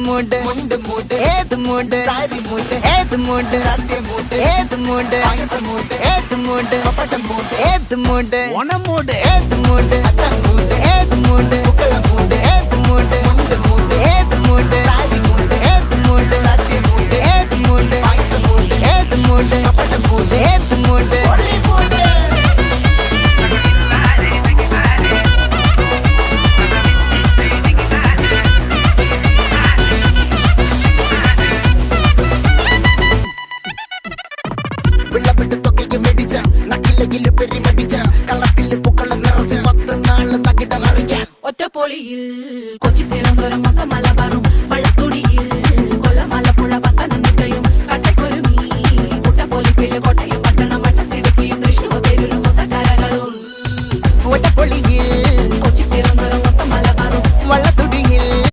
മൂട് മുണ്ട് മൂട് ഏത് മൂട് സാരി മൂട് ഏത് മൂട് സത്യ മൂട് ഏത് മൂട് പായസ മൂട് ഏത് മൂട് പപ്പടം മൂട് ഏത് മൂട് ഓണം മൂട് ഏത് മൂട് അത്തം മൂട് ഏത് മൂട് പൂക്കള മൂട് ഏത് മൂട് മുണ്ട് മൂട് ഏത് മൂട് സാരി മൂട് ഏത് മൂട് സത്യ മൂട് ഏത് മൂട് പായസ മൂട് ഏത് മൂട് പപ്പടം മൂട് ഏത് മൂട് ഒള്ളി മൂട് ഒറ്റപ്പൊളിയിൽ കൊച്ചി തിരുവനന്തപുരം മൊത്തം മലബാറും